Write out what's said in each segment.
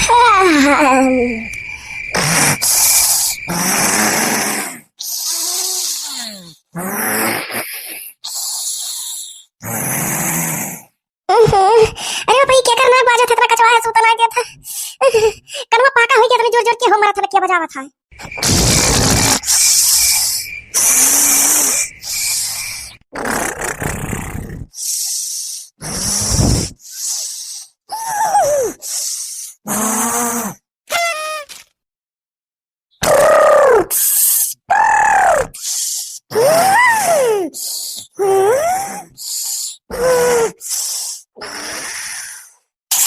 अरे भाई क्या करना है बाजा था इतना कचवाया सूता ना गया था। कनवा पाका हो गया इतने जोर जोर के हो मारा था क्या बजावा था।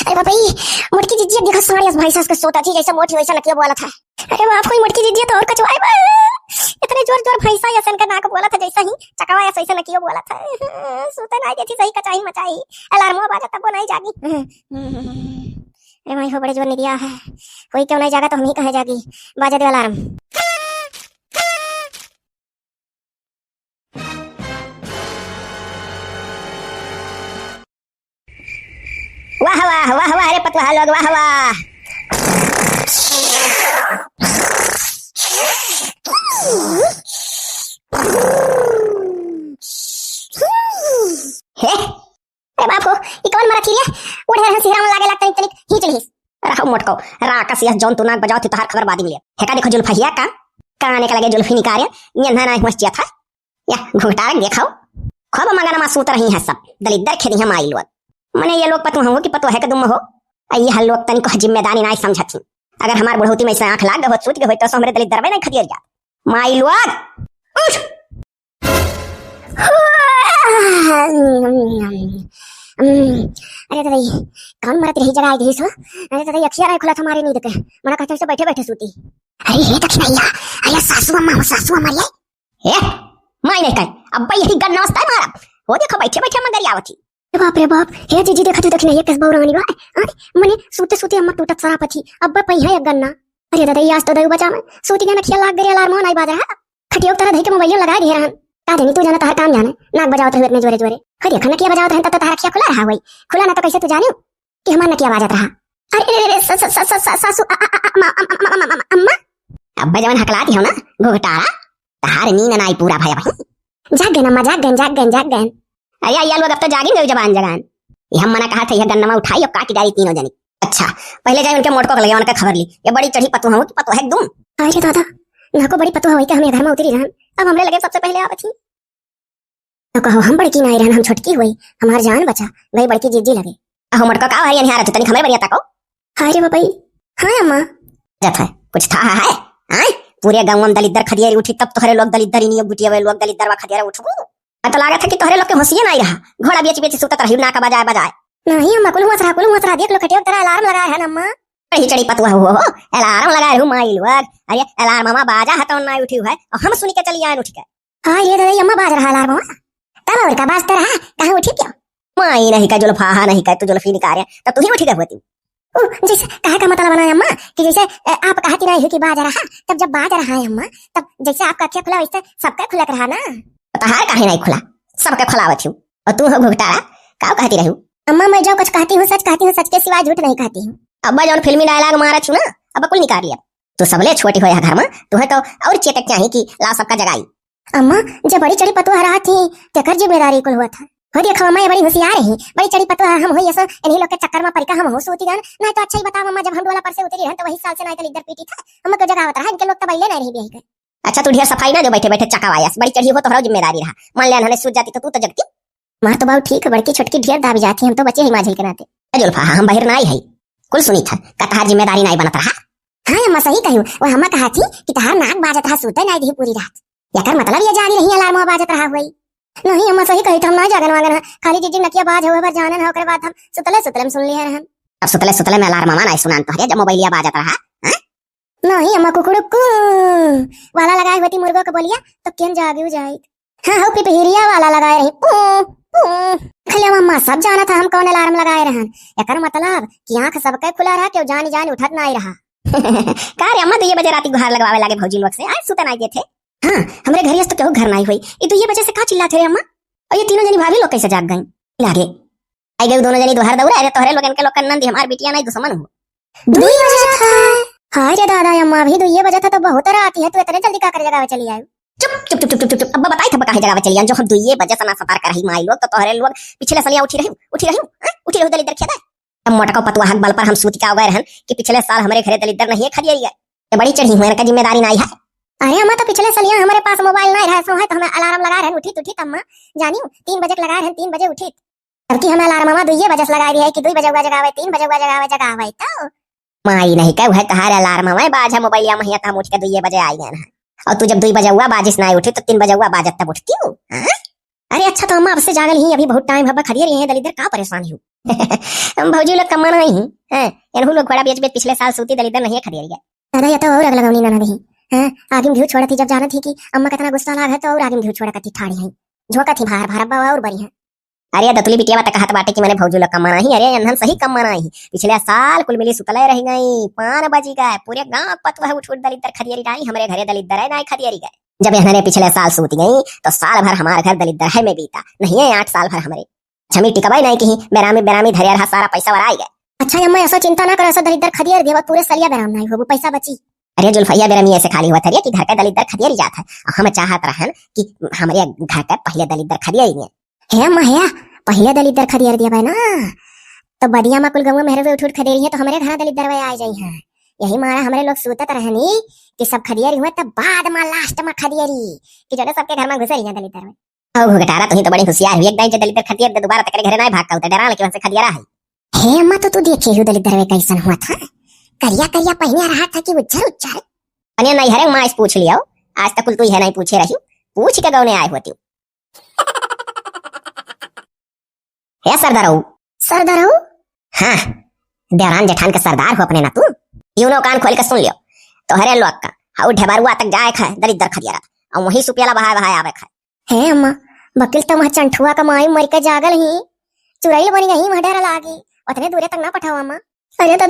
अरे बाप रे मुटकी जीजिए देखो साड़ी भाई सास का सोता थी जैसा मोटी वैसा नकिया बोला था। अरे बाप कोई मुटकी जीजिए तो और कचवाए बा इतने जोर जोर भैंसा या सन का नाक बोला था जैसा ही चकवाया सही से नकिया बोला था। सोता नहीं थी सही कचाई मचाई अलार्म बाजा तब वो नहीं जागी। अरे भाई हो बड़े जोर नहीं दिया है कोई क्यों नहीं जागा तो हम ही कहे जागी बाजा दे अलार्म। वाह वाह वाह वाह अरे पतवाह लोग वाह वाह। हे अरे बाप हो ई कौन मारा थिरिया उड़े रहन सिहरा में लागे लगता तनिक ही चली रहो मोटको राका सिया जौन तू नाक बजाओ थी तोहार खबर बादी मिले हेका देखो जुल्फिया का काने के लगे जुल्फी निकारे नियंधा ना मस्जिया था या घुंघटा देखाओ खब मगना मा सूत रही है सब दलिद्दर खेदी हम आई लोग मने ये लोग पतु हो कि पतो है के दुम हो ये हल लोग तनिक जिम्मेदारी नहीं समझती। अगर हमार बुढ़ौती में से आंख लाग गए सूत गए तो हमरे दलित दरबे नहीं खतियर जा माई लोग उठ। अरे तो भाई कौन मरत रही जगह आई गई सो। अरे तो भाई अक्षर आई खुला था हमारे नींद के मना कहते से बैठे बैठे सूती। अरे हे दक्षिणैया अरे सासू अम्मा हे माई नहीं कह अब भाई यही गन्ना वस्ता मारा हो देखो बैठे बैठे मगर आवती। बाप रे बाप हे जीजी देखा तू दक्षिणैया किस बौरानी बा अरे मने सूते सूते अम्मा टूटत सारा पथी अब पई है गन्ना। अरे दादा आज तो दई बचा में सूती गाना खिया लाग गरे अलार्म नहीं बाज रहा खटियो तरह धई के मोबाइल लगा दे रहन का देनी तू जाना तार काम जाने नाक बजावत रहे इतने जोरे जोरे खरी खना किया बजावत रहन त तार खिया खुला रहा वही खुला ना तो कैसे तू जाने कि हमार नकिया बाजत रहा। अरे सासू अम्मा अब जवन हकलाती हो ना घोटारा तार नींद नाई पूरा भया भाई जाग गए अम्मा जाग गए। अरे ये लोग अब तो जागी नहीं जबान जगान ये हम मना कहा था यह गन्नमा उठाई और काटी डाली तीनों जनी। अच्छा पहले जाए उनके मोटको लगे उनका खबर ली ये बड़ी चढ़ी पतु हो कि पतु है एकदम। अरे दादा ना को बड़ी पतु हो कि हमें घर में उतरी रहन अब हमरे लगे सबसे पहले आवत थी तो कहो हम बड़की नहीं रहन हम छोटकी हुई हमार जान बचा गई बड़की जीजी लगे अहो मोटको का हरियाणा हारा तनी हमें बढ़िया तको। हाय रे बाबा हां अम्मा जत है कुछ था है हां पूरे गांव में दलिद्दर खदियारी उठी तब तोहरे लोग दलिद्दर नहीं गुटिया वे लोग दलिद्दर वा खदियारा उठबो तो लागा था कि तोहरे लोग के होशिए नहीं रहा घोड़ा बेच बेच सुतत रही ना का बजाए नहीं अम्मा कुल हुआ रहा देख लो खटियो तेरा अलार्म लगाया है ना अम्मा चढ़ी चढ़ी पतुआ हो अलार्म लगाए हूं माई लोग अरे अलार्म अम्मा बाजा हटो ना उठी है और हम सुन के चली आए उठ के। हां ये दादा अम्मा बाज रहा अलार्म तब और का बाजता रहा कहां उठी क्या माई नहीं का जुल्फा नहीं का तू जुल्फी निकारे तब तू ही उठी गई होती जैसे कहा का मतलब बनाया अम्मा कि जैसे आप कहती नहीं कि बाज रहा तब जब बाज रहा है अम्मा तब जैसे आपका अखियां खुला वैसे सबका खुला रहा ना तहार काहे नहीं खुला सबके खुलावत हूं और तू हो घुघटारा का कहती रहू अम्मा मैं जो कुछ कहती हूं सच के सिवा झूठ नहीं कहती हूं। अब जौन फिल्मी डायलॉग मारा छु ना अब कुल निकाल लिया तो सबले छोटी हो घर में तू है तो और चेतक चाहिए कि ला सबका जगाई। अम्मा जब बड़ी चढ़ी पतुआ रहा थी तेकर जिम्मेदारी कुल हुआ था हो देखो अम्मा ये बड़ी होशियार है बड़ी चढ़ी पतुआ हम हो ऐसा इन्हीं लोग के चक्कर में परिका हम हो सोती गान नहीं तो अच्छा ही बताओ अम्मा जब हम डोला पर से उतरी रहन तो वही साल से नहीं तो इधर पीटी था हम को जगावत रहा इनके लोग तो बैले नहीं रही बेही कर। अच्छा तू ढेर सफाई ना जो बैठे बैठे चकावाया बड़ी चढ़ी हो तो हरो जिम्मेदारी रहा मान ले हने सूझ जाती तो तू तो जगती मां तो बहुत ठीक है बड़की छोटकी ढेर दाबी जाती हम तो बच्चे ही माझल के नाते जुल्फा हम बाहर ना आई कुल सुनी था कतहार जिम्मेदारी नहीं बनत रहा। हां अम्मा सही कहू वो हम कहा थी कि तहार नाक बाजत रहा सूते नहीं रही पूरी रात याकर मतलब ये जानी रही अलार्म बाजत रहा हुई नहीं अम्मा सही कही हम ना जागन वागन खाली जीजी नकिया बाज होवे पर जानन हो ओकरे बाद हम सुतले सुन लिए रहन अब सुतले में अलार्म ना सुनान तो जब मोबाइलिया बाजत रहा नहीं अम्मा कुकुड़कू वाला लगाए होती मुर्गों को बोलिया तो केन जागी जाए। हाँ हो पिपहिरिया वाला लगाए रही खले अम्मा सब जाना था हम कौन अलार्म लगाए रहन एकर मतलब कि आंख सबके खुला रहा क्यों जानी जानी उठत नहीं रहा। का रे अम्मा तो ये बजे राती गुहार लगवावे लागे भौजी लोग से आज सुता नहीं गए थे। हाँ हमरे घरिया तो क्यों घर नहीं हुई ये तो ये वजह से का चिल्लाते रे अम्मा और ये तीनों जनी भाभी लोग कैसे जाग गई लागे आई गई दोनों जनी दोहर दौड़ा अरे तोहरे लोगन के लोग नंदी हमार बिटिया नहीं दुश्मन हो 2 बजे था। हाय रे दादा अम्मा, अभी 2 बजे था तो बहुत रात है, तू इतने जल्दी का कर जगह चली आई? चुप चुप चुप चुप चुप, अब बताई था कहां जगह चली आई? जो हम 2 बजे सना सफर कर रही माई लोग तो तोहरे लोग पिछले सलिया उठी रही उठी रही दलिदर खेदा। अब मोटका पतवा हक बल पर हम सूत का गए रहन कि पिछले साल हमारे घरे दलिदर नहीं खदियरी है, ये बड़ी चढ़ी हुई का जिम्मेदारी नहीं है। अरे अम्मा, तो पिछले सलिया हमारे पास मोबाइल नहीं रहा सो है, तो हमें अलार्म लगा रहन उठी उठी तम्मा जानी 3 बजे लगा रहन 3 बजे उठी, तबकि हमें अलार्म मामा 2 बजे लगा दी है कि 2 बजे जगावे 3 बजे जगावे तो माई नहीं कह है तहारे अलार्म में बाजा मोबाइलिया महिया हम उठ के 2 बजे आई गए ना, और तू जब 2 बजे हुआ बाजिश ना उठी तो 3 बजे हुआ बाजत तब उठती हूँ। अरे अच्छा, तो अम्मा अब से जागल ही, अभी बहुत टाइम हब्बा खदियर है दलिदर का परेशानी हूँ। हम भौजी लोग कमाना ही हैं, इन्हू लोग बड़ा बेच पिछले साल सूती दलिदर नहीं खदियर है। दादा ये तो और अगला गवनी ना नहीं हैं, आगे में छोड़ा थी जब जाना थी कि अम्मा कितना गुस्सा लाग है, तो और आगे में छोड़ा कथी ठाड़ी है झोंका थी भार भार अब्बा और बड़ी है। अरे दतुली बिटिया बात कहत बाटे कि मैंने भौजू लोग कमाना ही, अरे अनहन सही कमाना ही। पिछले साल कुल मिली सुतले रह गई 5 बजी गए, पूरे गांव पतवा उठ दलिदर खदियरी नहीं, हमारे घरे दलिदर है नहीं खदियरी गए। जब इन्होंने पिछले साल सूत गई तो साल भर हमारे घर दलिदर है में बीता नहीं है, 8 साल भर हमारे छमी टिकबाई नहीं कहीं बेरामी धरिया रहा, सारा पैसा वराई गए। अच्छा अम्मा ऐसा चिंता ना कर, ऐसा दलिदर खदियर देव पूरे सलिया बेराम नहीं हो पैसा बची। अरे जुल्फैया बेरामी ऐसे खाली हुआ था कि घर का दलिदर खदियर जाता है, हम चाहत रहन कि हमारे घर का पहले दलिदर खदियर है अम्मा है पहले दलिदर खदियर दिया ना, तो बदिया मा कुल गंगा मेहर उठ खदेरी है तो हमारे घर दलिदर वे आ जाई है। यही मारा हमारे लोग सूतत रहनी कि सब खदियरी हुआ तब बाद में लास्ट में खदियरी कि जो सबके घर में घुसरी है दलिदर में। ओ घटारा तो ही तो बड़ी होशियार हुई, एकदम दलिदर खदियर दे दोबारा तक घर नहीं भागता उते डरा लेके वहां से खदियरा है। हे अम्मा, तो तू देखी हो दलिदर में कैसन हुआ था, करिया करिया पहने रहा था कि उज्जर उज्जर। अने नहीं हरे मां इस पूछ लिया, आज तक कुल तू है नहीं पूछे रही, पूछ के गौने आए होती। हे सरदार हो हाँ, देवरान जेठान के सरदार हो अपने ना तू, यूं नो कान खोल के सुन लियो। तो हरे लोग का हाउ ढेबरुआ तक जाए खा दलिदर खदियरा और वही सुपियाला बहाय आवे खा। हे अम्मा, बकिल तो वहां चंठुआ का माई मर के जागल ही चुराइल बनी गई वहां डर लागी, उतने दूरे तक ना पठाओ अम्मा। अरे तो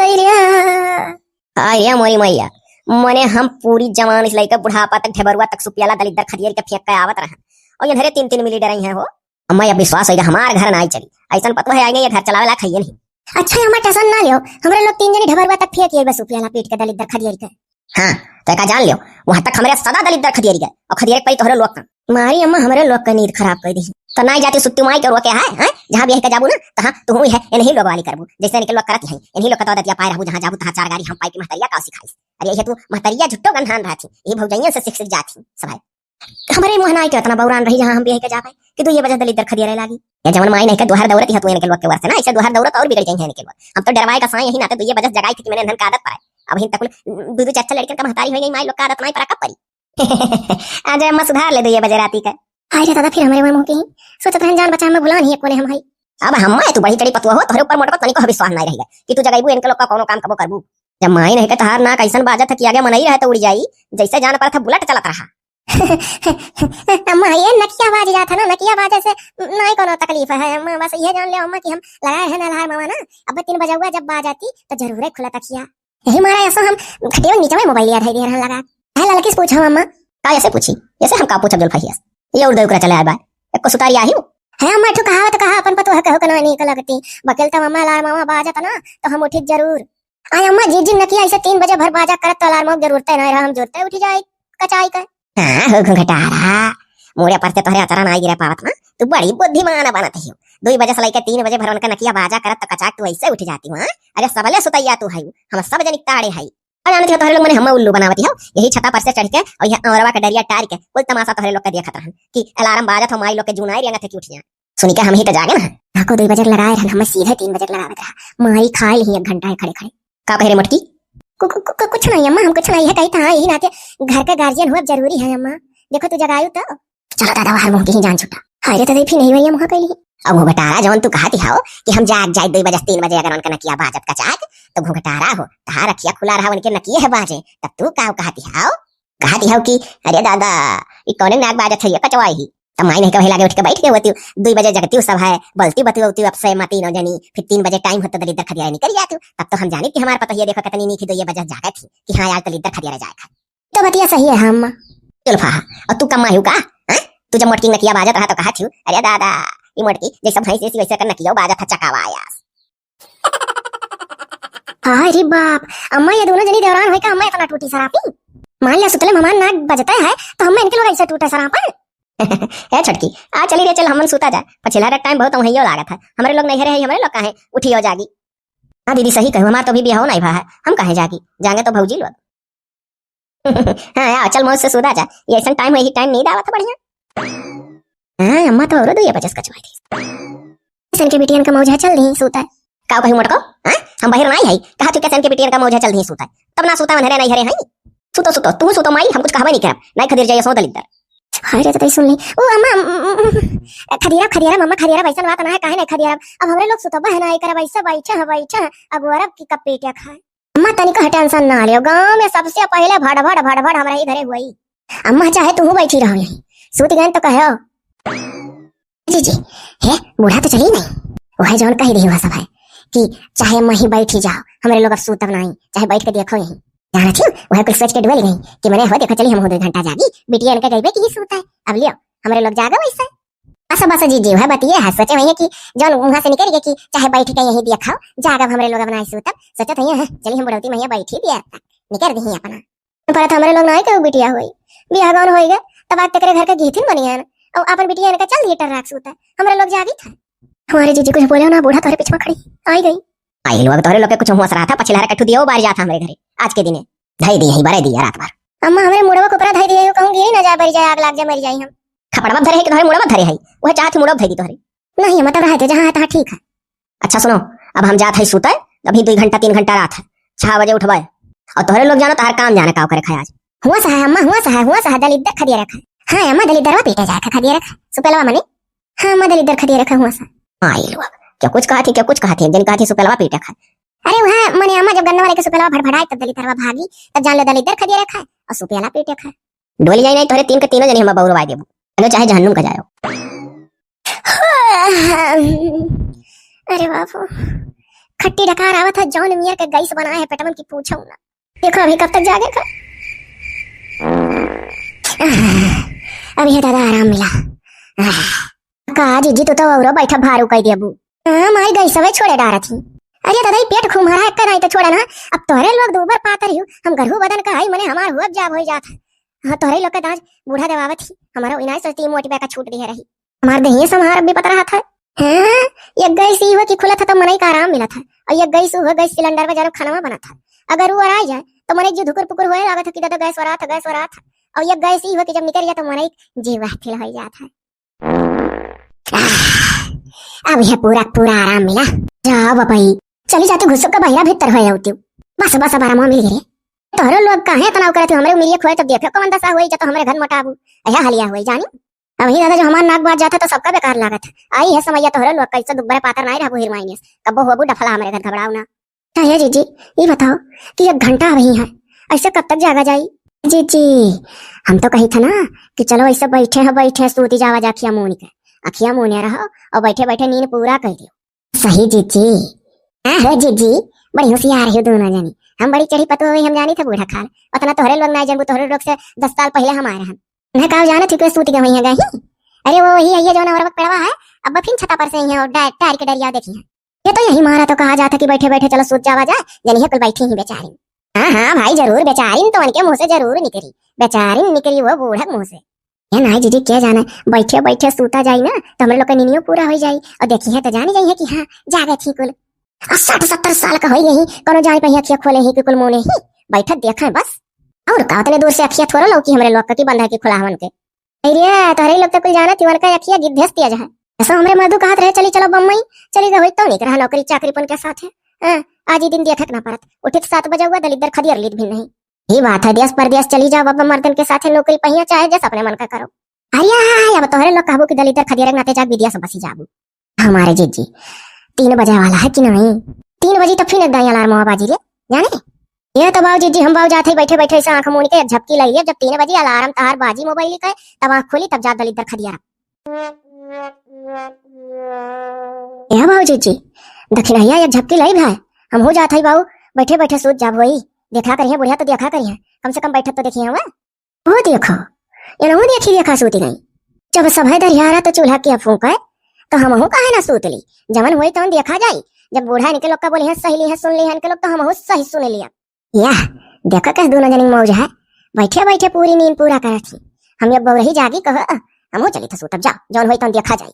अरे मोरी मैया मने हम पूरी जवान इस लइका बुढ़ापा तक ढेबरुआ तक सुपियाला दलिदर खदियर के फेंक के आवत रहे, और ये धरे 3 मिली डरई है हो। अम्मा अब विश्वास है हमार घर ना आई चली, ऐसा पता है आएंगे ये घर चलावे ला खाइए नहीं। अच्छा अम्मा टेंशन ना लियो, हमरे लोग 3 जने ढबरुआ तक फेंक बस सुपियाला पीट के दलिदर खदियर के। हां तो का जान लियो वहां तक हमरे सदा दलिदर खदियर गए और खदियर पे तोहरे लोग का मारी अम्मा हमरे लोग का नींद खराब कर दी। तो नहीं जाती सुत्ती माई के रोके है हैं, जहां भी है के जाबू ना तहां तू ही है इन्हीं लोग वाली करबू, जैसे इनके लोग करत है इन्हीं लोग का तो दतिया पाए रहबू, जहां जाबू तहां 4 गाड़ी हम पाई के महतरिया का सिखाई। अरे ये तू महतरिया झुट्टो गंधान रहती, ये भौजैया से सिख जाती सब हमारे मुंह नाई के इतना बौरान रही जहां हम भी है के जा पाए कि तू ये बजे दलिदर खदियर लागी। या जवन माई नहीं के दोहर दौरत है तू इनके लोग के वर्ष ना, ऐसे दोहर दौरत और बिगड़ गई है इनके लोग। हम तो डरवाए का साई यही ना तो ये बजे जगाई थी कि मैंने इन्हन का आदत पाए, अब हिन तक दूध चाचा लड़के का महतारी हो गई माई लोग का आदत नहीं परा कब परी। आज अम्मा सुधार ले दो ये बजे राती का। हाय रे दादा, फिर हमारे मुंह के ही सोचत रहन जान बचा में भुला नहीं कोने हम भाई। अब हम तू बड़ी चढ़ी पतुआ हो तोहरे ऊपर मोटको तनी को विश्वास नहीं रहेगा कि तू जगाईबू इनके लोग का कोनो काम कबो करबू। जब माई नहीं के तहार ना कैसन बाजत है कि आगे मनई रहे तो उड़ जाई, जैसे जान पर था बुलेट चलत रहा। अम्मा ये नकिया बाज जाता ना, नकिया बाजे से नहीं कोनो तकलीफ है अम्मा, बस ये जान ले अम्मा कि हम लगाए हैं नलहार मामा ना, अब 3 बजे हुआ जब बाज आती तो जरूर है खुला तकिया। यही मारा ऐसा हम खटिया में नीचे में मोबाइल लिया दे रहा लगा है लड़की से पूछो अम्मा का ऐसे पूछी जैसे हम का पूछब जुल फहिया ये उड़ दे चले आए बा एक को सुतारी आई है अम्मा तो कहावत कहा अपन पतो है कहो कना नहीं लगती बकेल तो अम्मा अलार्म मामा बाजत ना तो हम उठी जरूर आय अम्मा जी नकिया ऐसे 3 बजे भर बाजा करत तो अलार्म जरूरत नहीं रहा, हम जोरते उठी जाए कचाई का। हां हो घटारा मोरे पर से तोहरे अचरा ना गिरे पावत ना, तू बड़ी बुद्धिमान बनत है। 2 बजे से लेके 3 बजे भर उनका नकिया बाजा करत तो कचाक तू ऐसे उठ जाती हां। अरे सबले सुतैया तू है, हम सब जनिक ताड़े है और जानत हो तोहरे लोग मने हम उल्लू बनावती हो, यही छता पर से चढ़ के और यह औरवा का डरिया टार के कुल तमाशा तोहरे लोग का देखत रहन कि अलार्म बाजत हो माई लोग के जुनाई रेंगत है कि उठ जा। सुनी के हम ही तो जागे ना नाको 2 बजे लगाए रहन, हम सीधे 3 बजे लगावत रहा मारी खाए ही 1 घंटा खड़े खड़े का कह रे मोटकी कुछ नहीं अम्मा, हम कुछ नहीं है कही था यही नाते घर का गार्जियन हुआ जरूरी है अम्मा, देखो तू जगायू तो चलो दादा बाहर मुंह की जान छुटा हाय रे तो फिर नहीं भैया मुंह कैली। अब घुघटारा जवन तू कहती हो कि हम जाग जाए 2 बजे 3 बजे अगर उनका नकिया बाजत का चाक तो घुघटारा हो तहार रखिया खुला रहा उनके नकिए है बाजे तब तू का कहती हो कि अरे दादा ई कौन नाक बाजत है कचवाई ही तो माई नहीं कहे लागे उठ के बैठ के होती 2 बजे जगती सब है बोलती बती अब से मती न जानी फिर 3 बजे टाइम होता दलिदर खदिया निकल जाती तब तो हम जानी कि हमारे पता ये देखो कितनी नहीं थी 2 बजे जागा थी कि हाँ यार दलिदर खदिया जाएगा तो बतिया सही है हम चुलफा और तू कमायू का तू जब मोटकी नकिया बाजत रहा तो कहा थी अरे दादा ये मोटकी जैसे भैंस जैसी वैसे कर नकिया बाजत था चकावा आया अरे बाप, अम्मा ये दोनों जनी देवरान होई का अम्मा इतना टूटी सरापी। मान लिया सुतले हमार नाक बजता है तो हम इनके लोग ऐसे टूटे सरापन। ए छटकी आ चली रे, चल हमन सुता जाए, पछिला रे टाइम बहुत वहियो लागत है, हमारे लोग नहीं रहे, हमारे लोग काहे उठी हो जागी। हां दीदी सही कहू, हमार तो भी बियाह नहीं भा है, हम काहे जागी, जाएंगे तो भौजी लोग। हां यार चल मौज से सुता जा, ये ऐसा टाइम है, ही टाइम नींद आवत बढ़िया। हां अम्मा तो और 2:50 कचवाई थी। सन के बिटियन का मौज है, चल नहीं सोता है का कहू मोटको। हां हम बाहर नहीं है, कहा तू कैसन के बिटियन का मौज है, चल नहीं सोता है, तब ना सोता मन हरे नहीं हरे है। सुतो सुतो तू सुतो माई, हम कुछ कहबे नहीं करब, नहीं खदीर जाइए सो दलिदर। हाय रे तई सुन ली ओ अम्मा, खदीरा खदीरा मम्मा खदीरा वैसा बात ना है, काहे नहीं खदीरा, अब हमरे लोग सुतो बहना आई करे वैसा बैठा अब अरब की कप पेटिया खाए। अम्मा तनिक टेंशन ना लियो, गांव में सबसे पहले भड़ भड़ भड़ भड़ हमरा इधरे हुई। अम्मा चाहे तू बैठी रहो यहीं, सूत गए तो कहो जी जी है, बूढ़ा तो चली नहीं, वह जौन कही रही हुआ सब है कि चाहे मही बैठी जाओ, हमारे लोग अब सूतब नहीं, चाहे बैठ के देखो यहीं जाना थी। वह कुछ सोच के डुबल गई कि मैंने हो देखो चली हम 2 घंटा जागी, बिटिया इनके गई कि सूता है, अब लियो हमारे लोग जागा वैसा। बस जी जी वह बतिए है, सोचे वही कि जौन वहां से निकल गए कि चाहे बैठ के यहीं दिया खाओ, जागब हमारे लोग बनाए सूतब, सोचा था चली हम बुढ़ौती मैया बैठी दिया निकल दी अपना, पर हमारे लोग नहीं कहो बिटिया हुई, बियाह गाउन हो गए तब आज तक घर के घेथिन बनियान और अपन बिटिया इनका चल दिए टर्राक सूता, हमारे लोग जागी था। हमारे जीजी कुछ बोले ना, बूढ़ा तोरे पीछे खड़ी आई गई। आई लोग तोरे लोग के कुछ हुआ रहा था, पछिला रे कठु दियो बार जाता हमारे घरे, आज के दिन धई दी है बारे दिया रात भर। अम्मा हमारे मुड़वा को ऊपर धई दिए, कहूंगी यही ना जा बरी जाए, आग लाग जाए मर जाई हम। खपड़वा धरे है कि तोरे मुड़वा धरे है, वह चाहती मुड़वा धई दी तोरे नहीं, मतलब रहे थे जहां है तहां ठीक है। अच्छा सुनो, अब हम जात है सूते, अभी 2 घंटा 3 घंटा रात है, 6 बजे उठबे और तोरे लोग जानो तार काम जाने का करे खाए आज। हुआ सा है अम्मा, हुआ सा है दलिद्दर खदिया रखा। हां अम्मा दलिद्दरवा पीटे जाए खदिया रखा सुपेलवा मने। हां अम्मा दलिद्दर खदिया रखा हुआ सा। आई लोग क्या कुछ कहा थी जिन कहा थी सुपेलवा पीटे खा। अरे वहां मने अम्मा जब गन्ना वाले के सुपेलवा भड़भड़ाए तब दलिद्दरवा भागी, तब जान ले दलिद्दर खदिया रखा और सुपेला पीटे खा। डोली जाई नहीं तोरे 3 के तीनों जने हम बौरवाई देबो, अनो चाहे जहन्नुम का जाओ। अरे बापू खट्टी डकार आवत है, जौन मियर के गैस बनाए है पेटमन की पूछो ना, देखो अभी कब तक जागेगा। अभी दादा आराम मिला का जीजी तो और बैठा भारू कह दिया बू। माई गई सवे छोड़े डारा थी। अरे दादा पेट खूब हरा है नहीं तो छोड़ा ना, अब तोरे लोग दोबर पातर ही हम गरहू बदन का है, मने हमार हुआ जाब हो जात। हां तोरे लोग के दाज बूढ़ा देवावत थी, हमारा इनाय सोचती मोटी बेका छूट दी है रही, हमार दहिए संहार भी पता रहा था। हां ये गैस ही हुआ कि खुला था तो मने का आराम मिला था, और ये गैस हुआ गैस सिलेंडर में जरा खाना बना था, अगर वो आ जाए तो मने जो धुकुर पुकुर होए लागत कि दादा गैस वरा था, और ये गैस ही हुआ कि जब निकल गया तो मने जीव हथिल हो जाता है। अब यह पूरा आराम मिला, जाओ बापाई चली जाते घुसो का बहिरा भीतर हो जाती, बस आराम मिल गए। तोरे लोग काहे तनाव करे थे, हमरे उमिरिया खोए तब देखो कौन दशा हुई, जब तो हमरे घर मोटाबू ऐसा हलिया हुई जानी। अब ही दादा जो हमार नाक बाज जाता तो सबका बेकार लागत है, आई है समैया तोरे लोग कैसे दुबरे पातर नहीं रहबो हिरमाइनेस, कबो होबू डफला हमरे घर घबराओ ना। है जीजी ये बताओ कि 1 घंटा वही है, ऐसे कब तक जागा जाई। जीजी हम तो कही था ना कि चलो ऐसे बैठे सूती जावा जा, अखिया मुने रहो और बैठे बैठे नींद पूरा कर दियो। सही जीजी है जीजी, बड़ी होशियार है दोनों जनी, हम बड़ी चढ़ी पतो हुई हम जानी था बूढ़ा खाल, उतना तोहरे लोग नहीं जानबू, तोहरे लोग से 10 साल पहले हम आए हैं मैं कहा जाना ठीक है सूती गई है गई। अरे वो वही है जो ना और पड़वा है, अब फिर छता पर से ही और टायर के डरिया देखी है, ये तो यही मारा तो कहा जाता कि बैठे बैठे चलो सूत जावा जाए, जनी है कुल बैठी ही बेचारी। हाँ भाई जरूर बेचारी तो उनके मुंह से जरूर निकली, बेचारी निकली वो बूढ़ा मुंह से। ये नहीं जीजी क्या जाना, बैठे बैठे सूता जाई ना तो हमारे लोग का नींद पूरा हो जाई, और देखी है तो जानी जाई है कि हाँ जागे थी कुल 60-70 साल का हो गई, कोनो जाए पे अखिया खोले ही कुल मोने ही बैठा देखा बस, और का उतने दूर से अखिया थोड़ा लौकी हमरे लोग की बंधा की खुला हमन के। अरे तोरे लोग तो कुल जाना थी उनका अखिया गिद्धेस दिया जाए, ऐसा हमरे मधु कहत रहे चली चलो बम्बई चली गई तो नहीं रहा नौकरी चाकरी पन के साथ है। आज ही दिन देखक ना परत, उठे 7 बजे हुआ दलिद्दर खदियर लीद भी नहीं, ये बात है देश परदेश चली जाओ बाबा मर्दन के साथ नौकरी पहिया चाहे जैसे अपने मन का करो। अरे अब तोहरे लोग कहबो कि दलिद्दर खदियर नाते जाग विद्या सब बसी जाबू। हमारे जीजी 3 बजे वाला है कि नहीं, 3 बजे तो फिर एकदम अलार्म बाजी रे जाने। ये तो बाबू जीजी हम बाबू जाते बैठे बैठे ऐसे आंख मूंद के झपकी लाई, जब 3 बजे अलार्म तार बाजी मोबाइल का तब आंख खोली तब जा दलिद्दर खदियर। या बाबू जीजी दखिलैया एक झपकी लाई भाई, हम हो जाते बाबू बैठे बैठे सूत जाब वही देखा करिए, बुढ़िया तो देखा करिए, कम से कम बैठक तो देखिए हुआ वो देखो ये ना देखा सूती नहीं, जब सब दरियारा तो चूल्हा की फूक है तो हम काहे ना सूत ली, जमन हुई तो देखा जाई, जब बूढ़ा इनके लोग का बोली है सही है सुन ली है इनके लोग तो हम सही सुन लिया। या देखा कह दोनों जनी मौज है, बैठे बैठे पूरी नींद पूरा कर थी। हम अब रही जागी कह हमो चली था सुतब जा जौन होई तौन देखा जाई।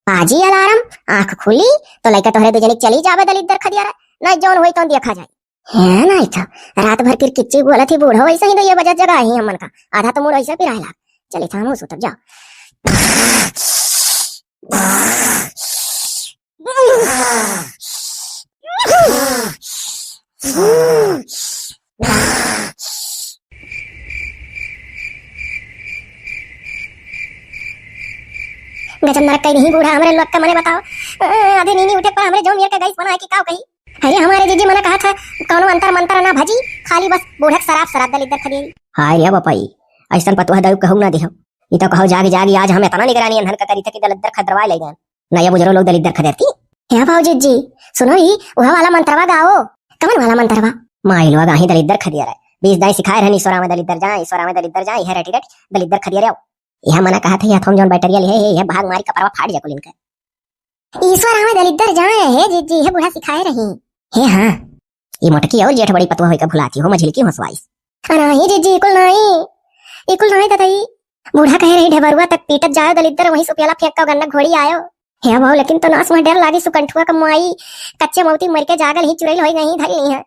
बाजी अलार्म आंख खुली तो लइका तोहरे दो जनी चली जावे दलित दर खदियारा नहीं जौन होई तौन देखा जाई। है नहीं था रात भर किच्ची बोला थी बूढ़ा वैसे ही तो ये बजा जगह ही हमन का आधा तो मूड ऐसे पिराए ला चली था हम सुतब जा। गजब नरक कहीं नहीं बूढ़ा हमरे लोग का मने बताओ आधे नीनी उठे पर हमरे जो मेरे का गैस बना है कि काव कही अरे हमारे जीजी मने कहा था कौनो अंतर मंतर ना भजी खाली बस बूढ़ा शराब दलित दर खदी। हाय रे बापाई ऐसन पतवा दउ कहू ना देहो ई तो कहो जागी जागी आज हम इतना निगरानी अंधन का करी था कि दलित दर खदरवा ले गए ना ये बुजुर्ग लोग दलित दर खदेरती। हे भाऊ जीजी सुनो ही वह वाला मंत्रवा गाओ कमन वाला मंत्रवा माई लोग आही दलित दर खदिया 20 दाई सिखाए रहनी ईश्वरा में दलित दर जाए ईश्वरा में दलित दर जाए है रेटी दलित दर खदिया रे यह मना कहा था यह थम जोन बैटरिया ले है भाग मारी कपड़वा फाड़ जा कुल इनका ईश्वर हमें दलित दर जाए है जीजी है बूढ़ा सिखाए रही हे हां ये मोटकी और जेठ बड़ी पतवा होई का भुलाती हो मझिल की हंसवाइस नहीं जीजी कुल नहीं ततई बूढ़ा कह रही ढबरुआ तक पीटत जायो दलित दर वहीं सुपियाला फेंक का गन्ना घोड़ी आयो हे भाऊ लेकिन तो नास में डर लागी सुकंठुआ कमाई कच्चे मौती मर के जागल ही चुरैल होई नहीं धरी नहीं है।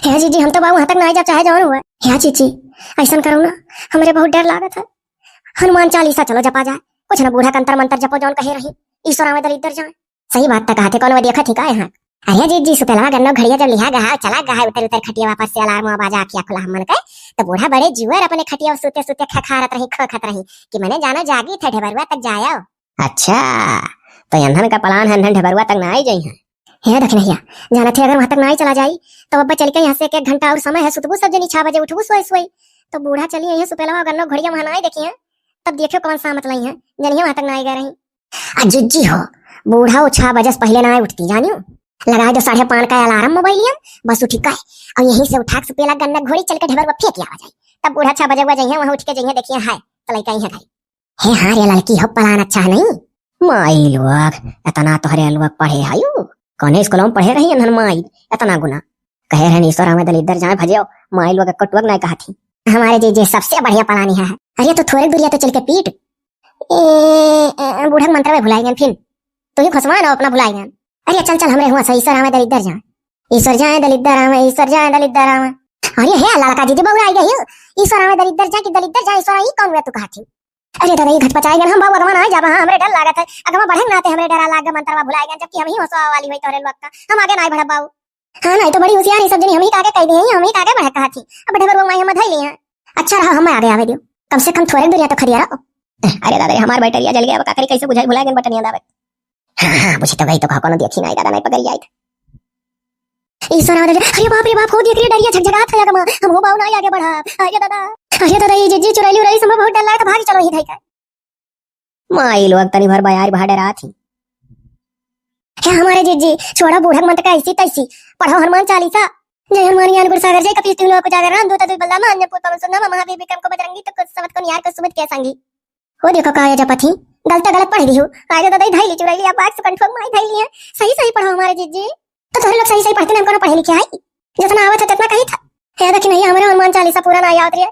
हे जीजी हम तो बाबू वहां तक ना जा चाहे जौन हुआ हे जीजी ऐसा करो ना हमरे बहुत डर लागत है हनुमान चालीसा चलो जपा जाए कुछ ना बूढ़ा कंतर मंतर जपो जौन कहे रही ईश्वरा में दलित दर जाए सही बात तक कहते कौन देखा थी का यहाँ अरे जीजी सुपेलवा गन्नो घड़िया जब लिहा गहा चला गहा उतर खटिया वापस से अलार्म आवाज आखिया खुला हमन के तो बूढ़ा बड़े जुअर अपने खटिया सुते सुते खखारत रही खखत रही कि मैंने जानो जागी थे ढबरुआ तक जाया। अच्छा तो अंधन का प्लान है अंधन ढबरुआ तक ना आई जाई है हे देख नहीं जाना थे अगर वहां तक ना ही चला जाई तो अब चल के यहाँ से 1 घंटा और समय है सुतबू सब जनी 6 बजे उठबू सोई तो बूढ़ा चलिए यहाँ सुपेलवा गन्नो घड़िया वहां ना आई देखी है तब देखियो कौन सा मतलब है जनिए वहां तक ना आई गए रही अज्जी हो बूढ़ा 6 बजे से पहले ना उठती जानियो लगाए जो 5:30 का अलार्म मोबाइलिया बस उठी का और यहीं से उठा सुपेला गन्ना घोड़ी चल के ढबर फेंक आ जाए तब बूढ़ा 6 बजे जाइए वहां उठ के जाइए देखिए हाय तो लड़का ही है हे हां रे लड़की हो प्लान अच्छा नहीं माई लोग इतना तोहरे लोग पढ़े हायु कौन स्कूल में पढ़े रही अनहन माई इतना गुना कहे रहे ईश्वर में दलित दर जाए भजियो माई लोग कटुक नहीं कहा थी हमारे जीजे सबसे बढ़िया प्लान है अरे तो थोड़ी दूरिया तो चल के पीट बूढ़ा मंत्र में भुलाएंगे फिर तो ही खसवा ना अपना भुलाएंगे अरे चल हमरे हुआ सही ईश्वर हमें दलित दर जाए ईश्वर जाए दलित दर हमें ईश्वर जाए दलित दर हमें अरे हे लड़का दीदी बहु आई गई ईश्वर हमें दलित दर जाए कि दलित दर जाए ईश्वर ही कौन हुआ तू कहा थी अरे दादा ये घट पचाएगा हम बाबू अगवा ना जा हमरे डर लागत है अगवा बढ़े ना ते हमरे डर लागे मंत्रवा भुलाएगा जबकि हम ही हंसवा वाली होई तोरे लोग का हम आगे नहीं बढ़ बाबू हां नहीं तो बड़ी होशियार सब जनी हम ही आगे कह दी हम ही आगे बढ़ कहा थी अब ढबर माई हम धई ली है अच्छा रहा हम आगे आवे दियो कम से कम थोड़े दूरिया तो खरिया रहो। अरे दादा हमार बैटरिया जल गया अब काकरी कैसे बुझाई भुलाएगा बटनिया दावे हां बुझी तो गई तो कोनो देखी नहीं दादा नहीं पकड़ी आई ईश्वर अरे बाप रे बाप हो देख रे डरिया झगझगात है अगमा हम हो बाऊ ना आगे बढ़ा अरे दादा ये जीजी चुराई रही समय बहुत डर लगा तो भाग चलो ही धई का माई लोग तनी भर बायार भाड़ डरा थी क्या हमारे जीजी छोड़ा बूढ़ा मंत्र का ऐसी तैसी पढ़ो हनुमान चालीसा जय हनुमान ज्ञान गुरु सागर जय कपीस तिलवा को जागर राम दूत दुई बल्ला अन्य पुत पवन सुंदर महावीर विक्रम को बजरंगी तो कुछ सबत को निहार को सुमित के संगी हो देखो काया जपथी गलत पढ़ दी हो काया दादा धाई ली चुराई आप आग से कंठों माई धाई ली है सही पढ़ो हमारे जीजी तो थोड़े लोग सही पढ़ते ना हमको पढ़े लिखे आई जितना आवत है उतना कही था है देखी नहीं हमारे हनुमान चालीसा पूरा ना याद रे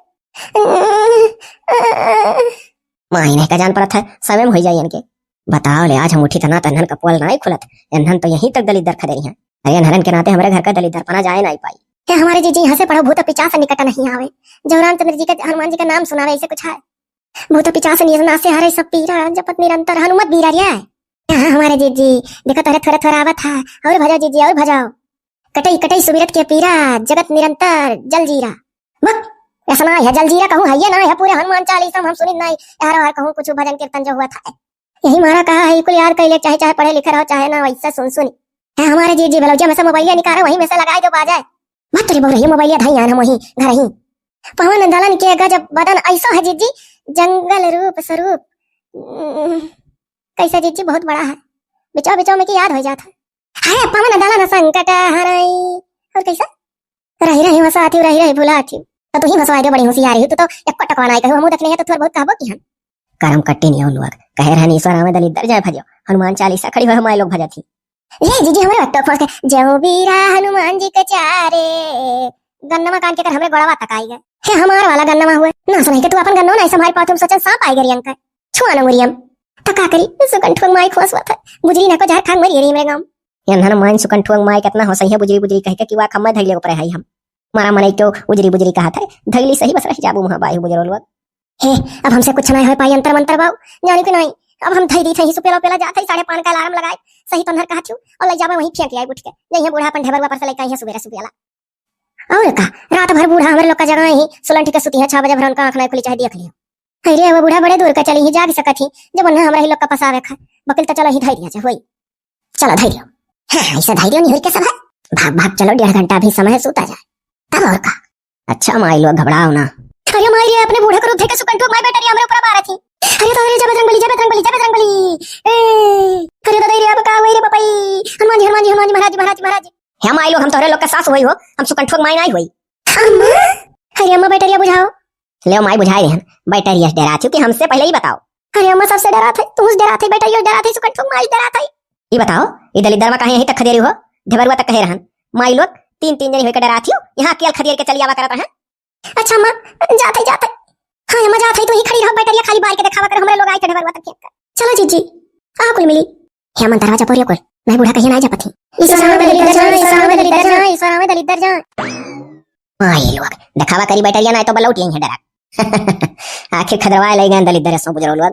माही नहीं का जान पड़ा था समय में हो जाए इनके बताओ ले आज हम उठी तना तन्हन का पोल नहीं खुलत इन्हन तो यहीं तक दलित दर खदे हैं अरे नहरन के नाते हमारे घर का दलित दर पना जाए नहीं पाई क्या हमारे जीजी यहाँ से पढ़ो भूत पिचास निकट नहीं आवे जो रामचंद्र जी का हनुमान जी का नाम सुनावे ऐसे कुछ है भूत पिचास निरना से हरे सब पीरा जपत निरंतर हनुमत बीरा रिया है हमारे जीजी देखो तोरे थोड़ा आवत है और भजाओ जीजी और भजाओ कटई सुबिरत के पीरा जगत निरंतर जल जीरा बक ऐसा ना है जल जीरा कहूँ है ना है पूरे हनुमान चालीसा हम सुनी नहीं यार कहूँ कुछ भजन कीर्तन जो हुआ था यही मारा कहा है कुल याद कर ले चाहे पढ़े लिखे रहो चाहे ना वैसा सुन है हमारे जीजी भलौजा में से मोबाइल निकाल वहीं में से लगाए जो बाजाए मत रे बोल रही मोबाइल धाई आना वहीं घर ही पवन दलन के गजब बदन ऐसा है जीजी जंगल रूप स्वरूप कैसा जीजी बहुत बड़ा है बिचाओ में की याद हो जाता है पवन दलन संकट हरई और कैसा रही हंसाती रही भुलाती तो तू ही हंसवाए दे बड़ी होशियारी तो एक टकवाना आई कहूं मुंह देखने है तो थोड़ा बहुत कहबो की हम करम कट्टी नहीं लोग कहे रहनी ईश्वर हमें दलित दर जाए भजो हनुमान चालीसा खड़ी हो हमारे लोग भजा थी ये जीजी हमरे बट्टो फोड़ के जय वीरा हनुमान जी के चारे गन्नमा कान के कर हमरे गोड़वा तक आई गए हे हमार वाला गन्नमा हुए ना सुनाई के तू अपन गन्नो नहीं संभाल पात तुम सोचन सांप आई गरी अंक छुआ न मुरियम तका करी सुकंठुंग माई खोसवत गुजरी ना को जहर खांग मरी री मेरे गांव यन मान सुकंठुंग माई कितना हो सही है बुजरी बुजरी कह के कि वा खम्मा धइले ऊपर है हम मारा मने क्यों उजरी बुजरी कहा था धइली सही बस रह जाबू मुहा बाई बुजरो लोग हे अब हमसे कुछ नहीं हो पाई अंतर मंतर बाऊ जानी कि नहीं अब हम धई दी थे सुपेला पेला जाते 5:30 का अलार्म लगाए सही तो नहर कहा छू और ले जावे वहीं फेंक आई उठ के यही बूढ़ा अपन ढेबर पर से लेके आई है सुबेरा सुबेला और का रात भर बूढ़ा हमरे लोग का जगह ही सुलंठी के सुती है 6 बजे भर उनका आंख नहीं खुली चाहे देख लियो अरे वो बूढ़ा बड़े दूर का चली ही जाग सकत ही जब उन्हें हमरा ही लोग का पसावे खा बकिल तो चलो ही धैर्य से होई चलो धैर्य हां ऐसा धैर्य नहीं होई के सब भाग भाग चलो 1.5 घंटा भी समय सूता जाए तब और का अच्छा माई लोग घबराओ ना अरे माई रे अपने बूढ़े को रूप थे के सुकंठो माई बेटा रे हमरे ऊपर मारा थी अरे तो रे जब बजरंग बली ए अरे तो रे अब का होई रे पपई हनुमान जी महाराज हे माई लोग हम तोरे लोग का सास होई हो हम सुकंठो माई नहीं होई अम्मा अरे अम्मा बेटा रे बुझाओ ले माई बुझाई रहन बेटा रे डरा छु कि हमसे पहले ही बताओ अरे अम्मा सबसे डरा थे तू डरा थे बेटा ये डरा थे सुकंठो माई डरा थे ये बताओ ये दलिदर में काहे यहीं तक खदेरी हो ढेबरुआ तक कहे रहन माई लोग तीन जनी होके डरा थी यहां केल खदेर के चली आवा करत है अच्छा अम्मा जाते हां अम्मा जाते तू ही खड़ी रह बेटा खाली बार के दिखावा कर हमरे लोग आए के ढेबरुआ तक फेंक चलो जीजी आ कुल मिली हे मन दरवाजा पर कर मैं बूढ़ा कहीं ना जा पथी ईश्वर में दलिदर जा माई लोग दिखावा करी बेटा या ना तो बलौट यहीं है डरा आखिर खदरवा ले गए दलिदर सो बुजरो लोग